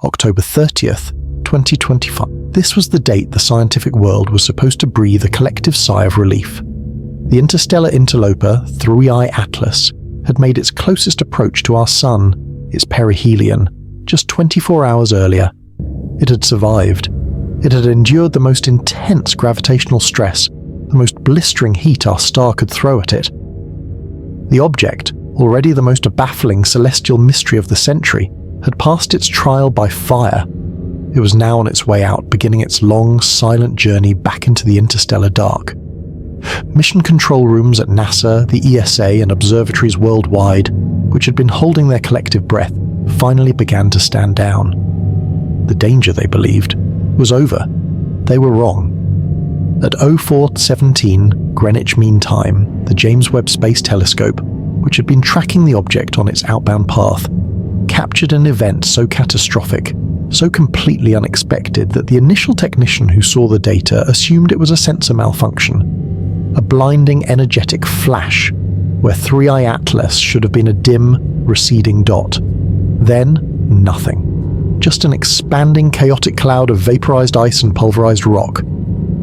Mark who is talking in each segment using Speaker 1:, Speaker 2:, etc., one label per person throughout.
Speaker 1: October 30th, 2025. This was the date the scientific world was supposed to breathe a collective sigh of relief. The interstellar interloper 3I Atlas had made its closest approach to our Sun, its perihelion, just 24 hours earlier. It had survived. It had endured the most intense gravitational stress, the most blistering heat our star could throw at it. The object, already the most baffling celestial mystery of the century, had passed its trial by fire. It was now on its way out, beginning its long, silent journey back into the interstellar dark. Mission control rooms at NASA, the ESA, and observatories worldwide, which had been holding their collective breath, finally began to stand down. The danger, they believed, was over. They were wrong. At 04:17 Greenwich Mean Time, the James Webb Space Telescope, which had been tracking the object on its outbound path, captured an event so catastrophic, so completely unexpected that the initial technician who saw the data assumed it was a sensor malfunction. A blinding energetic flash, where 3I Atlas should have been a dim, receding dot. Then, nothing. Just an expanding, chaotic cloud of vaporized ice and pulverized rock.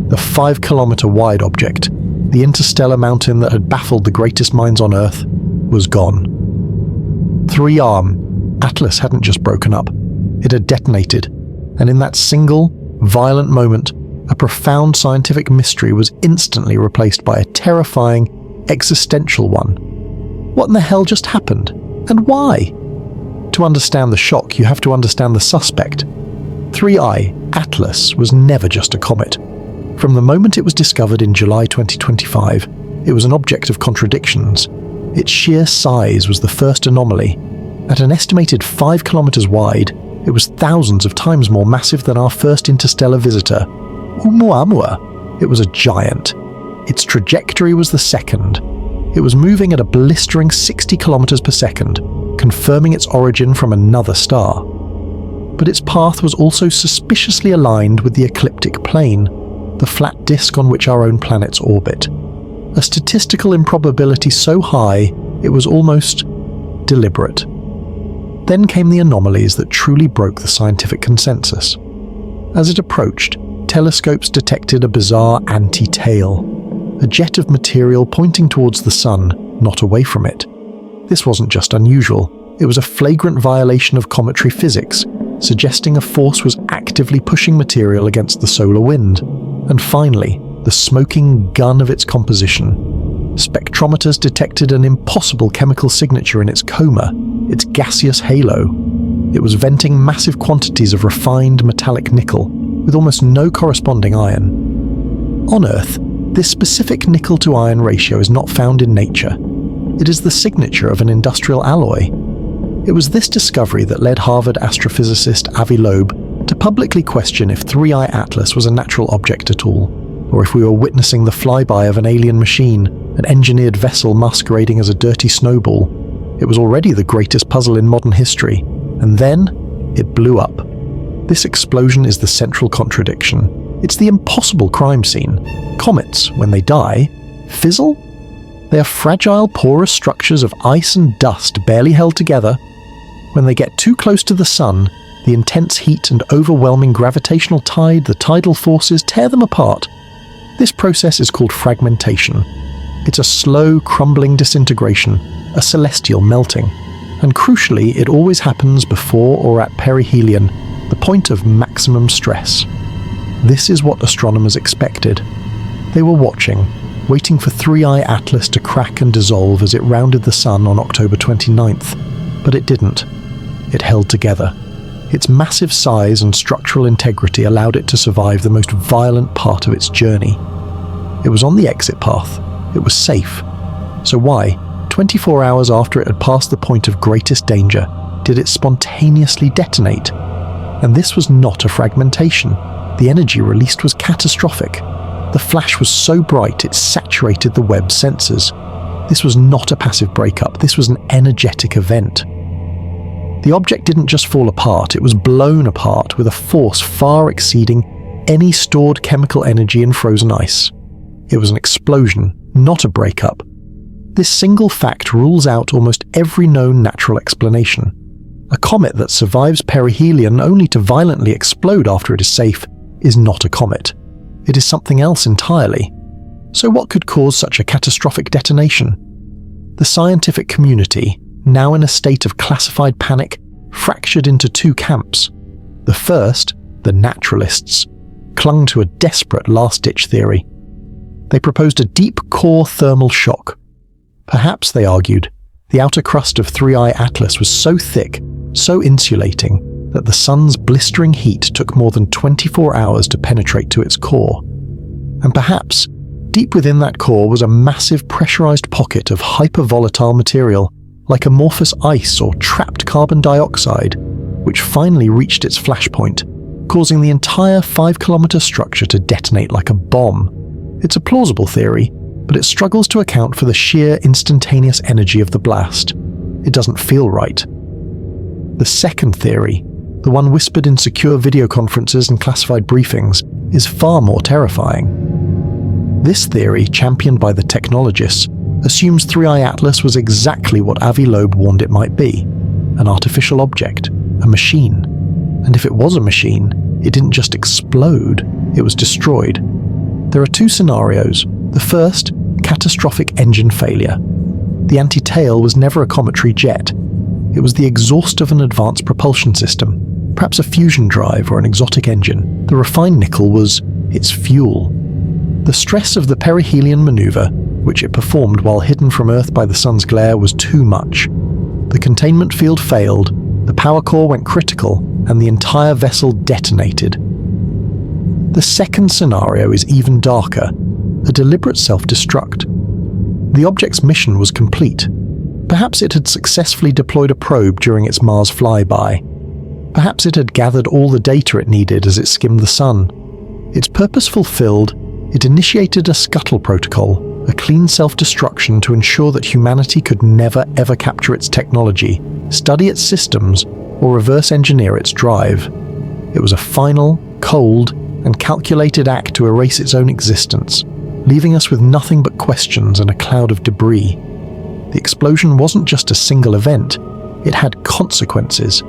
Speaker 1: The 5-kilometer wide object, the interstellar mountain that had baffled the greatest minds on Earth, was gone. 3 Atlas hadn't just broken up. It had detonated, and in that single, violent moment, a profound scientific mystery was instantly replaced by a terrifying, existential one. What in the hell just happened? And why? To understand the shock, you have to understand the suspect. 3I Atlas was never just a comet. From the moment it was discovered in July 2025, it was an object of contradictions. Its sheer size was the first anomaly. At an estimated 5 kilometers wide, it was thousands of times more massive than our first interstellar visitor, Oumuamua. It was a giant. Its trajectory was the second. It was moving at a blistering 60 kilometers per second, confirming its origin from another star. But its path was also suspiciously aligned with the ecliptic plane, the flat disk on which our own planets orbit. A statistical improbability so high, it was almost deliberate. Then came the anomalies that truly broke the scientific consensus. As it approached, telescopes detected a bizarre anti-tail, a jet of material pointing towards the Sun, not away from it. This wasn't just unusual, it was a flagrant violation of cometary physics, suggesting a force was actively pushing material against the solar wind. And finally, the smoking gun of its composition. Spectrometers detected an impossible chemical signature in its coma, its gaseous halo. It was venting massive quantities of refined metallic nickel, with almost no corresponding iron. On Earth, this specific nickel-to-iron ratio is not found in nature. It is the signature of an industrial alloy. It was this discovery that led Harvard astrophysicist Avi Loeb to publicly question if 3I Atlas was a natural object at all, or if we were witnessing the flyby of an alien machine, an engineered vessel masquerading as a dirty snowball. It was already the greatest puzzle in modern history, and then it blew up. This explosion is the central contradiction. It's the impossible crime scene. Comets, when they die, fizzle? They are fragile, porous structures of ice and dust barely held together. When they get too close to the Sun, the intense heat and overwhelming gravitational tide, the tidal forces, tear them apart. This process is called fragmentation. It's a slow, crumbling disintegration, a celestial melting. And crucially, it always happens before or at perihelion, the point of maximum stress. This is what astronomers expected. They were watching, waiting for 3I Atlas to crack and dissolve as it rounded the Sun on October 29th. But it didn't. It held together. Its massive size and structural integrity allowed it to survive the most violent part of its journey. It was on the exit path. It was safe. So why, 24 hours after it had passed the point of greatest danger, did it spontaneously detonate? And this was not a fragmentation. The energy released was catastrophic. The flash was so bright it saturated the Webb's sensors. This was not a passive breakup. This was an energetic event. The object didn't just fall apart, it was blown apart with a force far exceeding any stored chemical energy in frozen ice. It was an explosion, not a breakup. This single fact rules out almost every known natural explanation. A comet that survives perihelion only to violently explode after it is safe is not a comet. It is something else entirely. So what could cause such a catastrophic detonation? The scientific community, now in a state of classified panic, fractured into two camps. The first, the naturalists, clung to a desperate last-ditch theory. They proposed a deep core thermal shock. Perhaps, they argued, the outer crust of 3I Atlas was so thick, so insulating, that the sun's blistering heat took more than 24 hours to penetrate to its core. And perhaps, deep within that core was a massive pressurized pocket of hypervolatile material, like amorphous ice or trapped carbon dioxide, which finally reached its flashpoint, causing the entire 5-kilometer structure to detonate like a bomb. It's a plausible theory, but it struggles to account for the sheer instantaneous energy of the blast. It doesn't feel right. The second theory, the one whispered in secure video conferences and classified briefings, is far more terrifying. This theory, championed by the technologists, assumes 3I Atlas was exactly what Avi Loeb warned it might be: an artificial object, a machine. And if it was a machine, it didn't just explode, it was destroyed. There are two scenarios. The first, catastrophic engine failure. The anti-tail was never a cometary jet. It was the exhaust of an advanced propulsion system, perhaps a fusion drive or an exotic engine. The refined nickel was its fuel. The stress of the perihelion maneuver, which it performed while hidden from Earth by the sun's glare, was too much. The containment field failed, the power core went critical, and the entire vessel detonated. The second scenario is even darker, a deliberate self-destruct. The object's mission was complete. Perhaps it had successfully deployed a probe during its Mars flyby. Perhaps it had gathered all the data it needed as it skimmed the sun. Its purpose fulfilled, it initiated a scuttle protocol, a clean self-destruction to ensure that humanity could never ever capture its technology, study its systems, or reverse engineer its drive. It was a final, cold, and calculated act to erase its own existence, leaving us with nothing but questions and a cloud of debris. The explosion wasn't just a single event, it had consequences.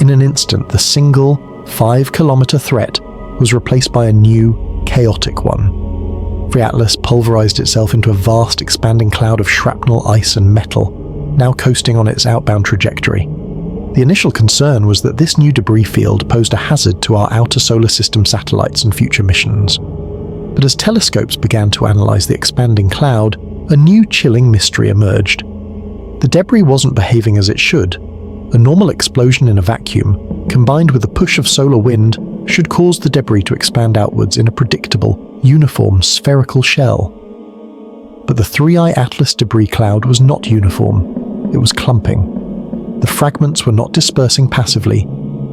Speaker 1: In an instant, the single, 5-kilometer threat was replaced by a new, chaotic one. The Atlas pulverized itself into a vast, expanding cloud of shrapnel, ice, and metal, now coasting on its outbound trajectory. The initial concern was that this new debris field posed a hazard to our outer solar system satellites and future missions. But as telescopes began to analyze the expanding cloud, a new chilling mystery emerged. The debris wasn't behaving as it should. A normal explosion in a vacuum, combined with a push of solar wind, should cause the debris to expand outwards in a predictable, uniform, spherical shell. But the 3I Atlas debris cloud was not uniform. It was clumping. The fragments were not dispersing passively.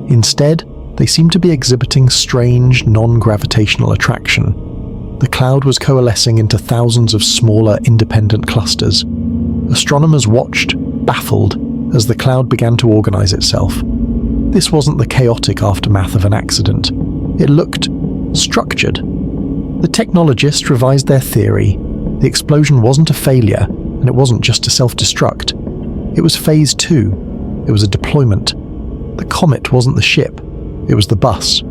Speaker 1: Instead, they seemed to be exhibiting strange, non-gravitational attraction. The cloud was coalescing into thousands of smaller, independent clusters. Astronomers watched, baffled, as the cloud began to organize itself. This wasn't the chaotic aftermath of an accident. It looked structured. The technologists revised their theory. The explosion wasn't a failure, and it wasn't just a self-destruct. It was phase 2. It was a deployment. The comet wasn't the ship. It was the bus.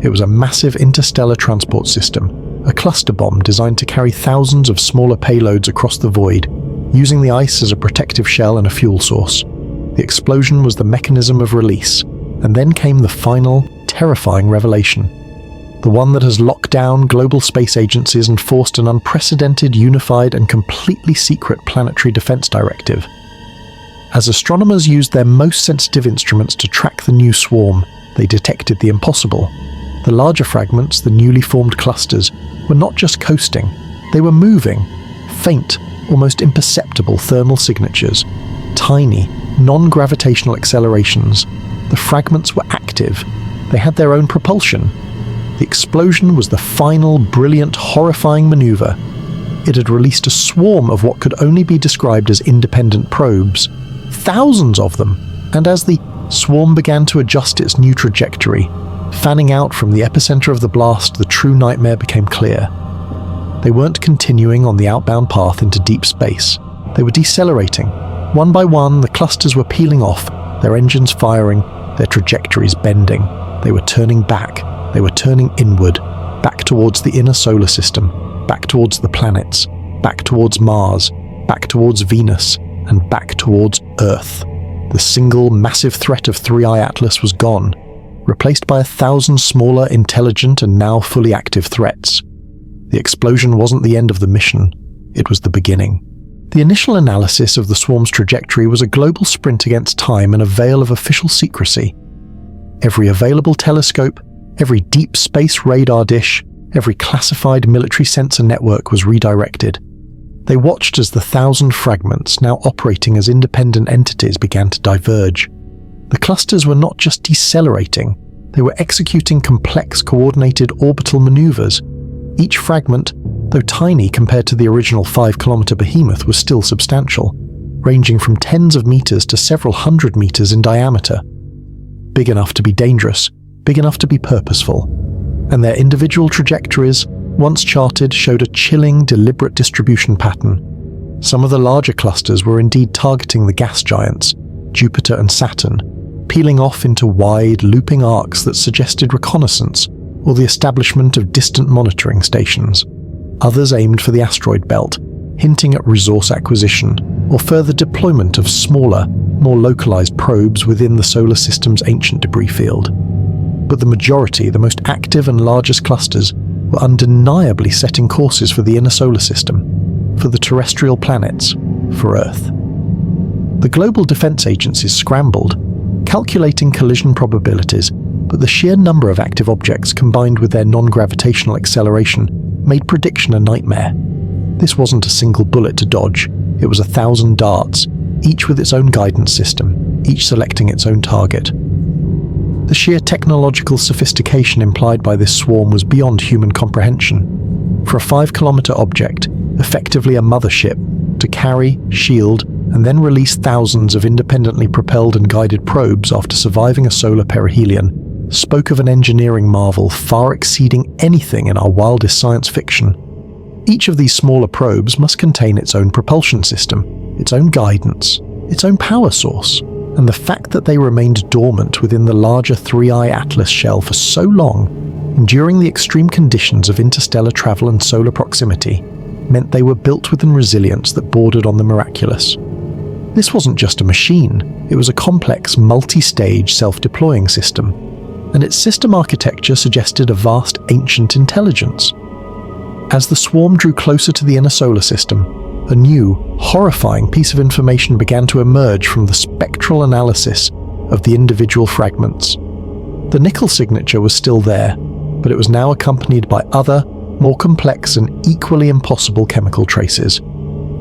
Speaker 1: It was a massive interstellar transport system, a cluster bomb designed to carry thousands of smaller payloads across the void, using the ice as a protective shell and a fuel source. The explosion was the mechanism of release, and then came the final, terrifying revelation. The one that has locked down global space agencies and forced an unprecedented, unified, and completely secret planetary defense directive. As astronomers used their most sensitive instruments to track the new swarm, they detected the impossible. The larger fragments, the newly formed clusters, were not just coasting, they were moving. Faint, almost imperceptible thermal signatures. Tiny, non-gravitational accelerations. The fragments were active. They had their own propulsion. The explosion was the final, brilliant, horrifying maneuver. It had released a swarm of what could only be described as independent probes. Thousands of them, and as the swarm began to adjust its new trajectory, fanning out from the epicenter of the blast, the true nightmare became clear. They weren't continuing on the outbound path into deep space. They were decelerating. One by one, the clusters were peeling off, their engines firing, their trajectories bending. They were turning back, they were turning inward, back towards the inner solar system, back towards the planets, back towards Mars, back towards Venus, and back towards Earth. The single massive threat of 3I Atlas was gone, replaced by 1,000 smaller, intelligent, and now fully active threats. The explosion wasn't the end of the mission, it was the beginning. The initial analysis of the swarm's trajectory was a global sprint against time in a veil of official secrecy. Every available telescope, every deep space radar dish, every classified military sensor network was redirected. They watched as the 1,000 fragments, now operating as independent entities, began to diverge. The clusters were not just decelerating, they were executing complex, coordinated orbital maneuvers. Each fragment, though tiny compared to the original 5-kilometer behemoth, was still substantial, ranging from tens of meters to several hundred meters in diameter. Big enough to be dangerous, big enough to be purposeful. And their individual trajectories, once charted, showed a chilling, deliberate distribution pattern. Some of the larger clusters were indeed targeting the gas giants, Jupiter and Saturn, peeling off into wide, looping arcs that suggested reconnaissance or the establishment of distant monitoring stations. Others aimed for the asteroid belt, hinting at resource acquisition or further deployment of smaller, more localized probes within the solar system's ancient debris field. But the majority, the most active and largest clusters, were undeniably setting courses for the inner solar system, for the terrestrial planets, for Earth. The global defense agencies scrambled, calculating collision probabilities, but the sheer number of active objects combined with their non-gravitational acceleration made prediction a nightmare. This wasn't a single bullet to dodge, it was 1,000 darts, each with its own guidance system, each selecting its own target. The sheer technological sophistication implied by this swarm was beyond human comprehension. For a 5-kilometer object, effectively a mothership, to carry, shield, and then release thousands of independently propelled and guided probes after surviving a solar perihelion, spoke of an engineering marvel far exceeding anything in our wildest science fiction. Each of these smaller probes must contain its own propulsion system, its own guidance, its own power source, and the fact that they remained dormant within the larger 3I Atlas shell for so long, enduring the extreme conditions of interstellar travel and solar proximity, meant they were built with a resilience that bordered on the miraculous. This wasn't just a machine, it was a complex, multi-stage, self-deploying system, and its system architecture suggested a vast ancient intelligence. As the swarm drew closer to the inner solar system, a new, horrifying piece of information began to emerge from the spectral analysis of the individual fragments. The nickel signature was still there, but it was now accompanied by other, more complex and equally impossible chemical traces.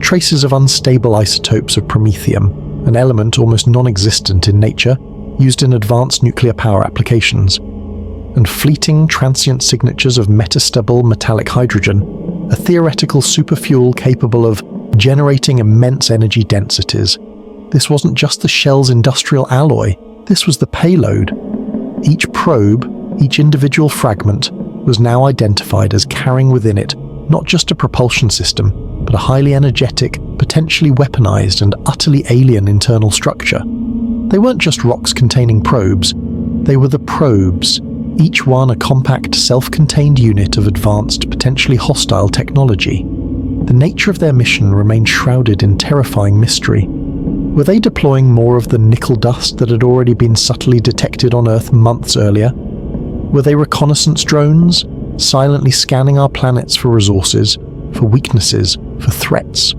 Speaker 1: Traces of unstable isotopes of promethium, an element almost non-existent in nature, used in advanced nuclear power applications, and fleeting, transient signatures of metastable metallic hydrogen, a theoretical superfuel capable of generating immense energy densities. This wasn't just the shell's industrial alloy, this was the payload. Each probe, each individual fragment, was now identified as carrying within it not just a propulsion system, but a highly energetic, potentially weaponized and utterly alien internal structure. They weren't just rocks containing probes, they were the probes, each one a compact, self-contained unit of advanced, potentially hostile technology. The nature of their mission remained shrouded in terrifying mystery. Were they deploying more of the nickel dust that had already been subtly detected on Earth months earlier? Were they reconnaissance drones, silently scanning our planets for resources, for weaknesses, for threats?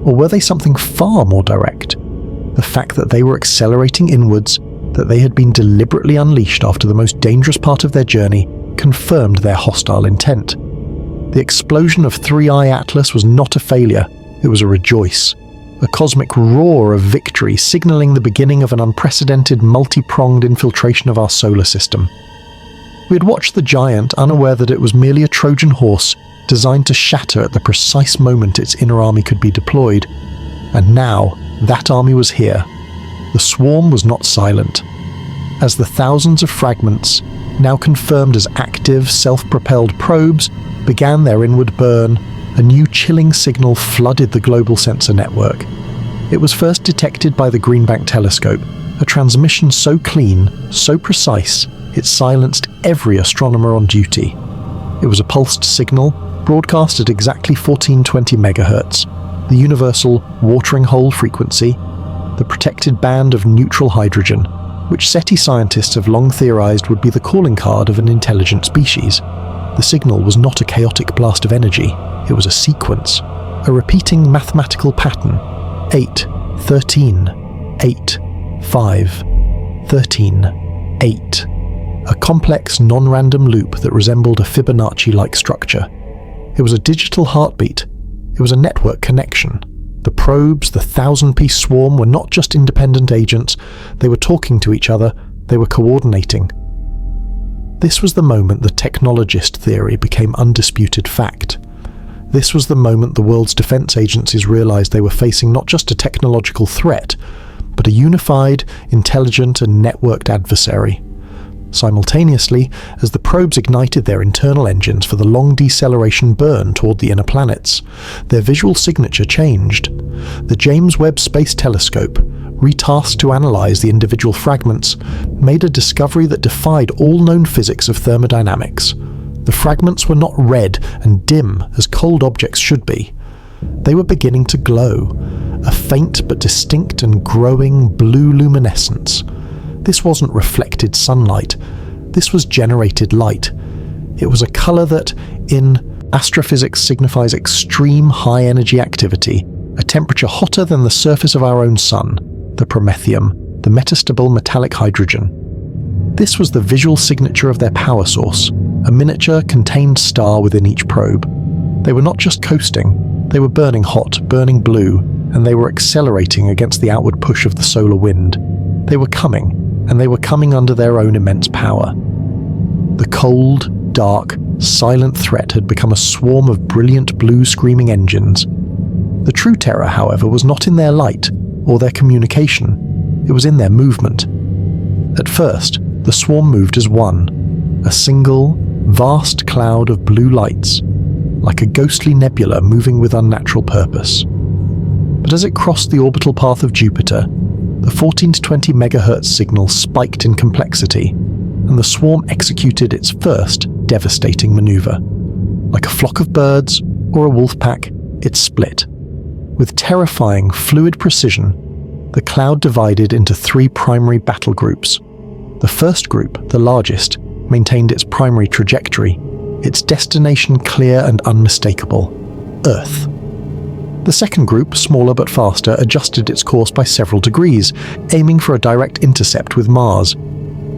Speaker 1: Or were they something far more direct? The fact that they were accelerating inwards, that they had been deliberately unleashed after the most dangerous part of their journey, confirmed their hostile intent. The explosion of 3I Atlas was not a failure, it was a rejoice. A cosmic roar of victory signaling the beginning of an unprecedented multi-pronged infiltration of our solar system. We had watched the giant, unaware that it was merely a Trojan horse designed to shatter at the precise moment its inner army could be deployed. And now, that army was here. The swarm was not silent. As the thousands of fragments, now confirmed as active, self-propelled probes, began their inward burn, a new chilling signal flooded the global sensor network. It was first detected by the Green Bank telescope, a transmission so clean, so precise, it silenced every astronomer on duty. It was a pulsed signal, broadcast at exactly 1420 MHz, the universal watering hole frequency, the protected band of neutral hydrogen, which SETI scientists have long theorized would be the calling card of an intelligent species. The signal was not a chaotic blast of energy, it was a sequence, a repeating mathematical pattern. 8, 13, 8, 5, 13, 8. A complex, non-random loop that resembled a Fibonacci-like structure. It was a digital heartbeat. It was a network connection. The probes, the 1,000-piece swarm, were not just independent agents. They were talking to each other. They were coordinating. This was the moment the technologist theory became undisputed fact. This was the moment the world's defense agencies realized they were facing not just a technological threat, but a unified, intelligent, and networked adversary. Simultaneously, as the probes ignited their internal engines for the long deceleration burn toward the inner planets, their visual signature changed. The James Webb Space Telescope, retasked to analyze the individual fragments, made a discovery that defied all known physics of thermodynamics. The fragments were not red and dim as cold objects should be. They were beginning to glow, a faint but distinct and growing blue luminescence. This wasn't reflected sunlight. This was generated light. It was a color that, in astrophysics, signifies extreme high-energy activity, a temperature hotter than the surface of our own sun, the promethium, the metastable metallic hydrogen. This was the visual signature of their power source, a miniature, contained star within each probe. They were not just coasting, they were burning hot, burning blue, and they were accelerating against the outward push of the solar wind. They were coming, and they were coming under their own immense power. The cold, dark, silent threat had become a swarm of brilliant blue screaming engines. The true terror, however, was not in their light or their communication. It was in their movement. At first, the swarm moved as one, a single, vast cloud of blue lights, like a ghostly nebula moving with unnatural purpose. But as it crossed the orbital path of Jupiter, the 14 to 20 MHz signal spiked in complexity, and the swarm executed its first devastating maneuver. Like a flock of birds or a wolf pack, it split. With terrifying, fluid precision, the cloud divided into 3 primary battle groups. The first group, the largest, maintained its primary trajectory, its destination clear and unmistakable: Earth. The second group, smaller but faster, adjusted its course by several degrees, aiming for a direct intercept with Mars.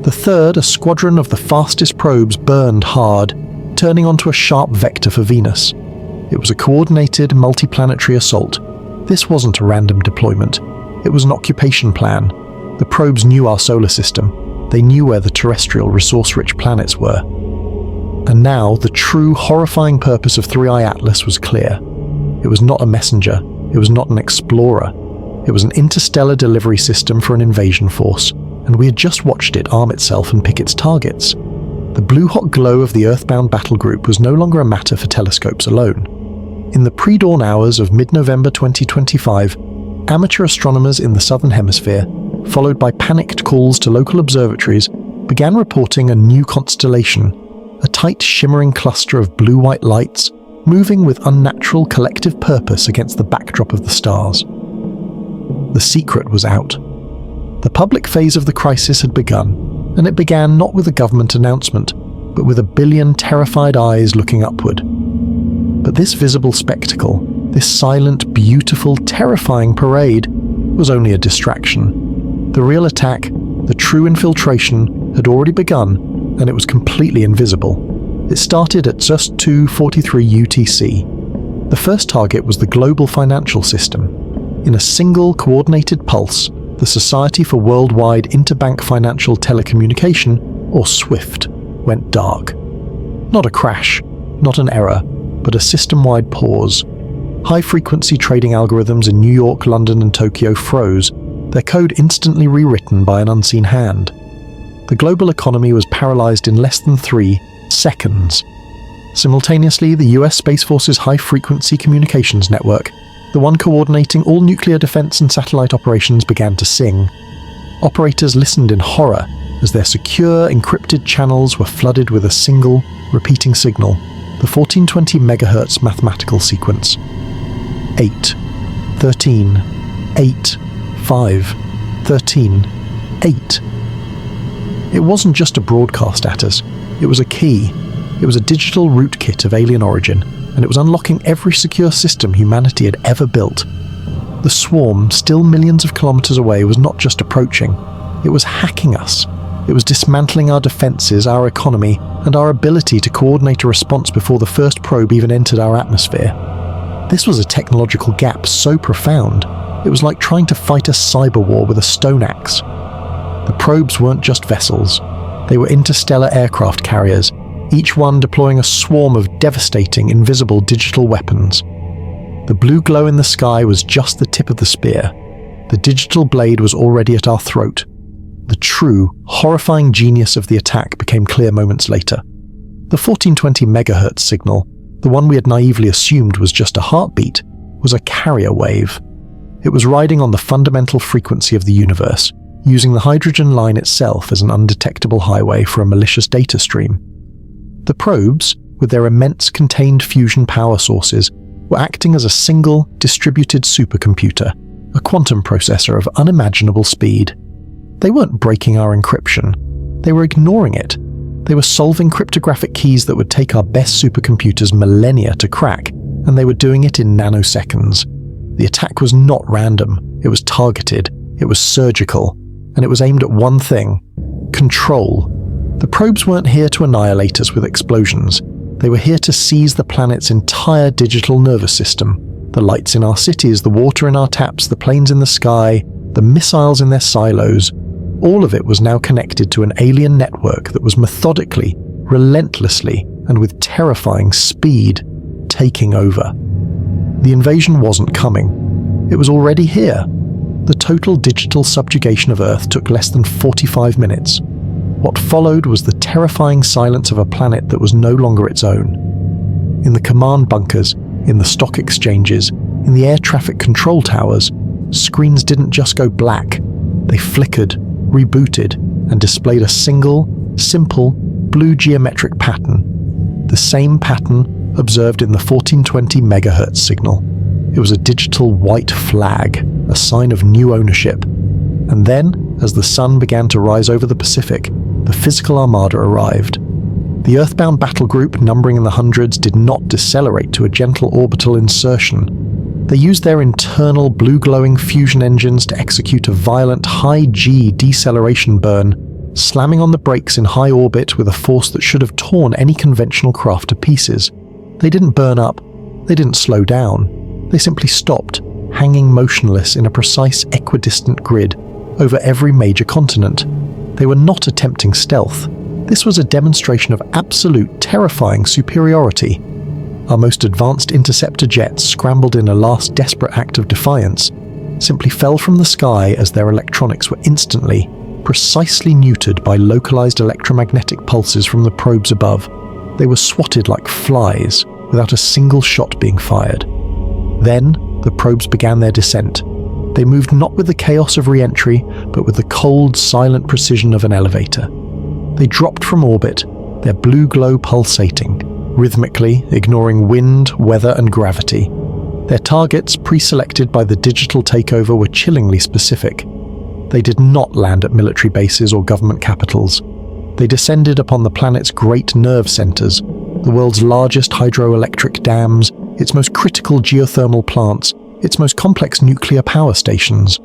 Speaker 1: The third, a squadron of the fastest probes, burned hard, turning onto a sharp vector for Venus. It was a coordinated, multiplanetary assault. This wasn't a random deployment. It was an occupation plan. The probes knew our solar system. They knew where the terrestrial, resource-rich planets were. And now, the true, horrifying purpose of 3i Atlas was clear. It was not a messenger. It was not an explorer. It was an interstellar delivery system for an invasion force, and we had just watched it arm itself and pick its targets. The blue-hot glow of the Earthbound battle group was no longer a matter for telescopes alone. In the pre-dawn hours of mid-November 2025, amateur astronomers in the Southern Hemisphere, followed by panicked calls to local observatories, began reporting a new constellation, a tight, shimmering cluster of blue-white lights, moving with unnatural collective purpose against the backdrop of the stars. The secret was out. The public phase of the crisis had begun, and it began not with a government announcement, but with 1 billion terrified eyes looking upward. But this visible spectacle, this silent, beautiful, terrifying parade, was only a distraction. The real attack, the true infiltration, had already begun, and it was completely invisible. It started at just 2:43 UTC. The first target was the global financial system. In a single coordinated pulse, the Society for Worldwide Interbank Financial Telecommunication, or SWIFT, went dark. Not a crash, not an error, but a system-wide pause. High-frequency trading algorithms in New York, London, and Tokyo froze, their code instantly rewritten by an unseen hand. The global economy was paralyzed in less than 3 seconds. Simultaneously, the US Space Force's high-frequency communications network, the one coordinating all nuclear defense and satellite operations, began to sing. Operators listened in horror as their secure, encrypted channels were flooded with a single, repeating signal, the 1420 MHz mathematical sequence. 8, 13, 8, 5, 13, 8. It wasn't just a broadcast at us, it was a key. It was a digital rootkit of alien origin, and it was unlocking every secure system humanity had ever built. The swarm, still millions of kilometers away, was not just approaching, it was hacking us. It was dismantling our defenses, our economy, and our ability to coordinate a response before the first probe even entered our atmosphere. This was a technological gap so profound, it was like trying to fight a cyber war with a stone axe. The probes weren't just vessels, they were interstellar aircraft carriers, each one deploying a swarm of devastating, invisible digital weapons. The blue glow in the sky was just the tip of the spear. The digital blade was already at our throat. The true, horrifying genius of the attack became clear moments later. The 1420 MHz signal, the one we had naively assumed was just a heartbeat, was a carrier wave. It was riding on the fundamental frequency of the universe, using the hydrogen line itself as an undetectable highway for a malicious data stream. The probes, with their immense contained fusion power sources, were acting as a single, distributed supercomputer, a quantum processor of unimaginable speed. They weren't breaking our encryption. They were ignoring it. They were solving cryptographic keys that would take our best supercomputers millennia to crack, and they were doing it in nanoseconds. The attack was not random. It was targeted. It was surgical. And it was aimed at one thing: control. The probes weren't here to annihilate us with explosions. They were here to seize the planet's entire digital nervous system. The lights in our cities, the water in our taps, the planes in the sky, the missiles in their silos. All of it was now connected to an alien network that was methodically, relentlessly, and with terrifying speed, taking over. The invasion wasn't coming. It was already here. The total digital subjugation of Earth took less than 45 minutes. What followed was the terrifying silence of a planet that was no longer its own. In the command bunkers, in the stock exchanges, in the air traffic control towers, screens didn't just go black. They flickered, rebooted, and displayed a single, simple, blue geometric pattern. The same pattern observed in the 1420 MHz signal. It was a digital white flag, a sign of new ownership. And then, as the sun began to rise over the Pacific, the physical armada arrived. The Earthbound battle group, numbering in the hundreds, did not decelerate to a gentle orbital insertion. They used their internal blue-glowing fusion engines to execute a violent high-G deceleration burn, slamming on the brakes in high orbit with a force that should have torn any conventional craft to pieces. They didn't burn up. They didn't slow down. They simply stopped, hanging motionless in a precise equidistant grid over every major continent. They were not attempting stealth. This was a demonstration of absolute, terrifying superiority. Our most advanced interceptor jets, scrambled in a last desperate act of defiance, simply fell from the sky as their electronics were instantly, precisely neutered by localized electromagnetic pulses from the probes above. They were swatted like flies, without a single shot being fired. Then, the probes began their descent. They moved not with the chaos of re-entry, but with the cold, silent precision of an elevator. They dropped from orbit, their blue glow pulsating, rhythmically ignoring wind, weather, and gravity. Their targets, pre-selected by the digital takeover, were chillingly specific. They did not land at military bases or government capitals. They descended upon the planet's great nerve centers, the world's largest hydroelectric dams, its most critical geothermal plants, its most complex nuclear power stations.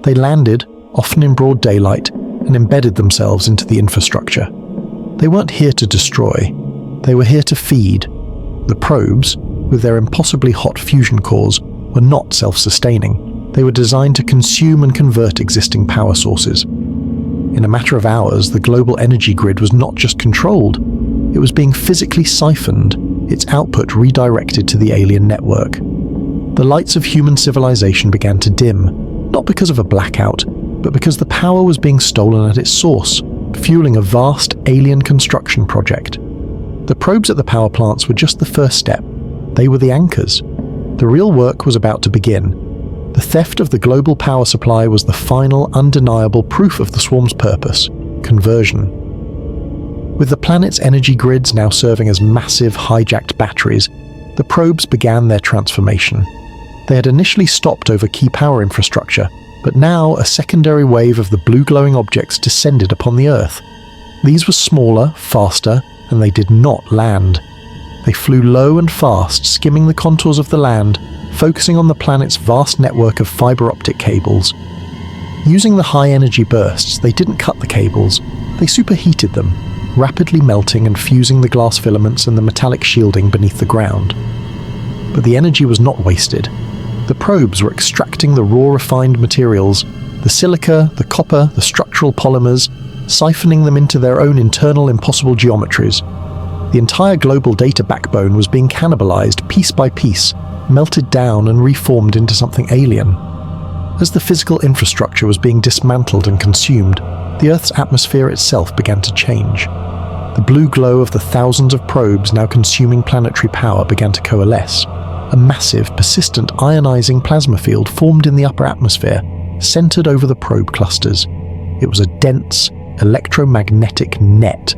Speaker 1: They landed, often in broad daylight, and embedded themselves into the infrastructure. They weren't here to destroy. They were here to feed. The probes, with their impossibly hot fusion cores, were not self-sustaining. They were designed to consume and convert existing power sources. In a matter of hours, the global energy grid was not just controlled, it was being physically siphoned, its output redirected to the alien network. The lights of human civilization began to dim, not because of a blackout, but because the power was being stolen at its source, fueling a vast alien construction project. The probes at the power plants were just the first step. They were the anchors. The real work was about to begin. The theft of the global power supply was the final, undeniable proof of the swarm's purpose: conversion. With the planet's energy grids now serving as massive, hijacked batteries, the probes began their transformation. They had initially stopped over key power infrastructure, but now a secondary wave of the blue glowing objects descended upon the Earth. These were smaller, faster, and they did not land. They flew low and fast, skimming the contours of the land, focusing on the planet's vast network of fiber optic cables. Using the high energy bursts, they didn't cut the cables, they superheated them, rapidly melting and fusing the glass filaments and the metallic shielding beneath the ground. But the energy was not wasted. The probes were extracting the raw refined materials, the silica, the copper, the structural polymers, siphoning them into their own internal impossible geometries. The entire global data backbone was being cannibalized piece by piece, melted down and reformed into something alien. As the physical infrastructure was being dismantled and consumed, the Earth's atmosphere itself began to change. The blue glow of the thousands of probes now consuming planetary power began to coalesce. A massive, persistent ionizing plasma field formed in the upper atmosphere, centered over the probe clusters. It was a dense, electromagnetic net,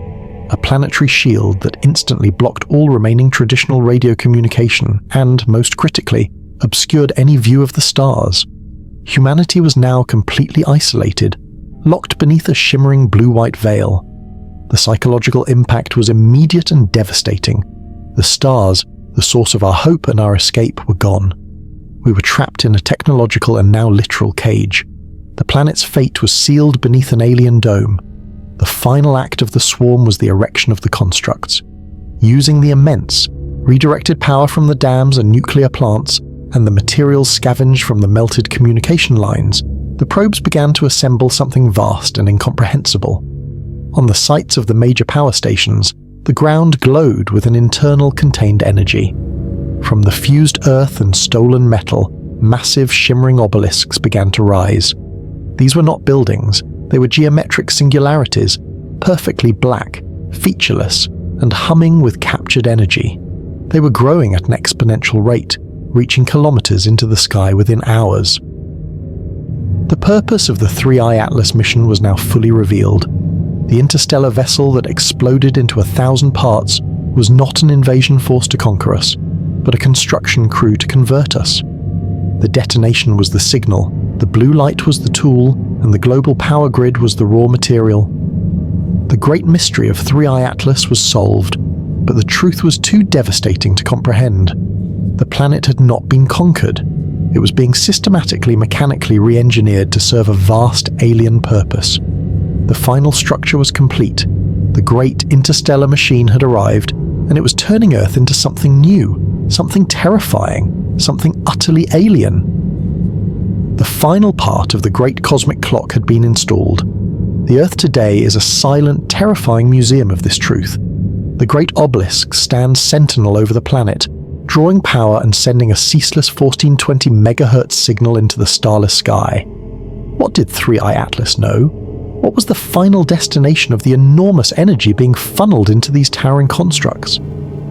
Speaker 1: a planetary shield that instantly blocked all remaining traditional radio communication and, most critically, obscured any view of the stars. Humanity was now completely isolated, locked beneath a shimmering blue-white veil. The psychological impact was immediate and devastating. The stars, the source of our hope and our escape, were gone. We were trapped in a technological and now literal cage. The planet's fate was sealed beneath an alien dome. The final act of the swarm was the erection of the constructs. Using the immense, redirected power from the dams and nuclear plants, and the materials scavenged from the melted communication lines, the probes began to assemble something vast and incomprehensible. On the sites of the major power stations, the ground glowed with an internal contained energy. From the fused earth and stolen metal, massive shimmering obelisks began to rise. These were not buildings, they were geometric singularities, perfectly black, featureless, and humming with captured energy. They were growing at an exponential rate, reaching kilometers into the sky within hours. The purpose of the 3I Atlas mission was now fully revealed. The interstellar vessel that exploded into 1,000 parts was not an invasion force to conquer us, but a construction crew to convert us. The detonation was the signal, the blue light was the tool, and the global power grid was the raw material. The great mystery of 3I Atlas was solved, but the truth was too devastating to comprehend. The planet had not been conquered. It was being systematically, mechanically re-engineered to serve a vast alien purpose. The final structure was complete. The great interstellar machine had arrived, and it was turning Earth into something new, something terrifying, something utterly alien. The final part of the great cosmic clock had been installed. The Earth today is a silent, terrifying museum of this truth. The great obelisk stands sentinel over the planet, drawing power and sending a ceaseless 1420 megahertz signal into the starless sky. What did 3I Atlas know? What was the final destination of the enormous energy being funneled into these towering constructs?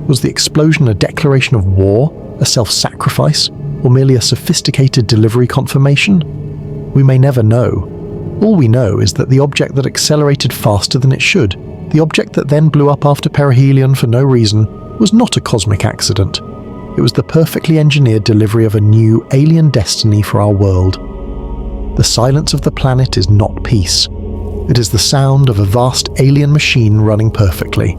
Speaker 1: Was the explosion a declaration of war, a self-sacrifice, or merely a sophisticated delivery confirmation? We may never know. All we know is that the object that accelerated faster than it should, the object that then blew up after perihelion for no reason, was not a cosmic accident. It was the perfectly engineered delivery of a new, alien destiny for our world. The silence of the planet is not peace. It is the sound of a vast alien machine running perfectly.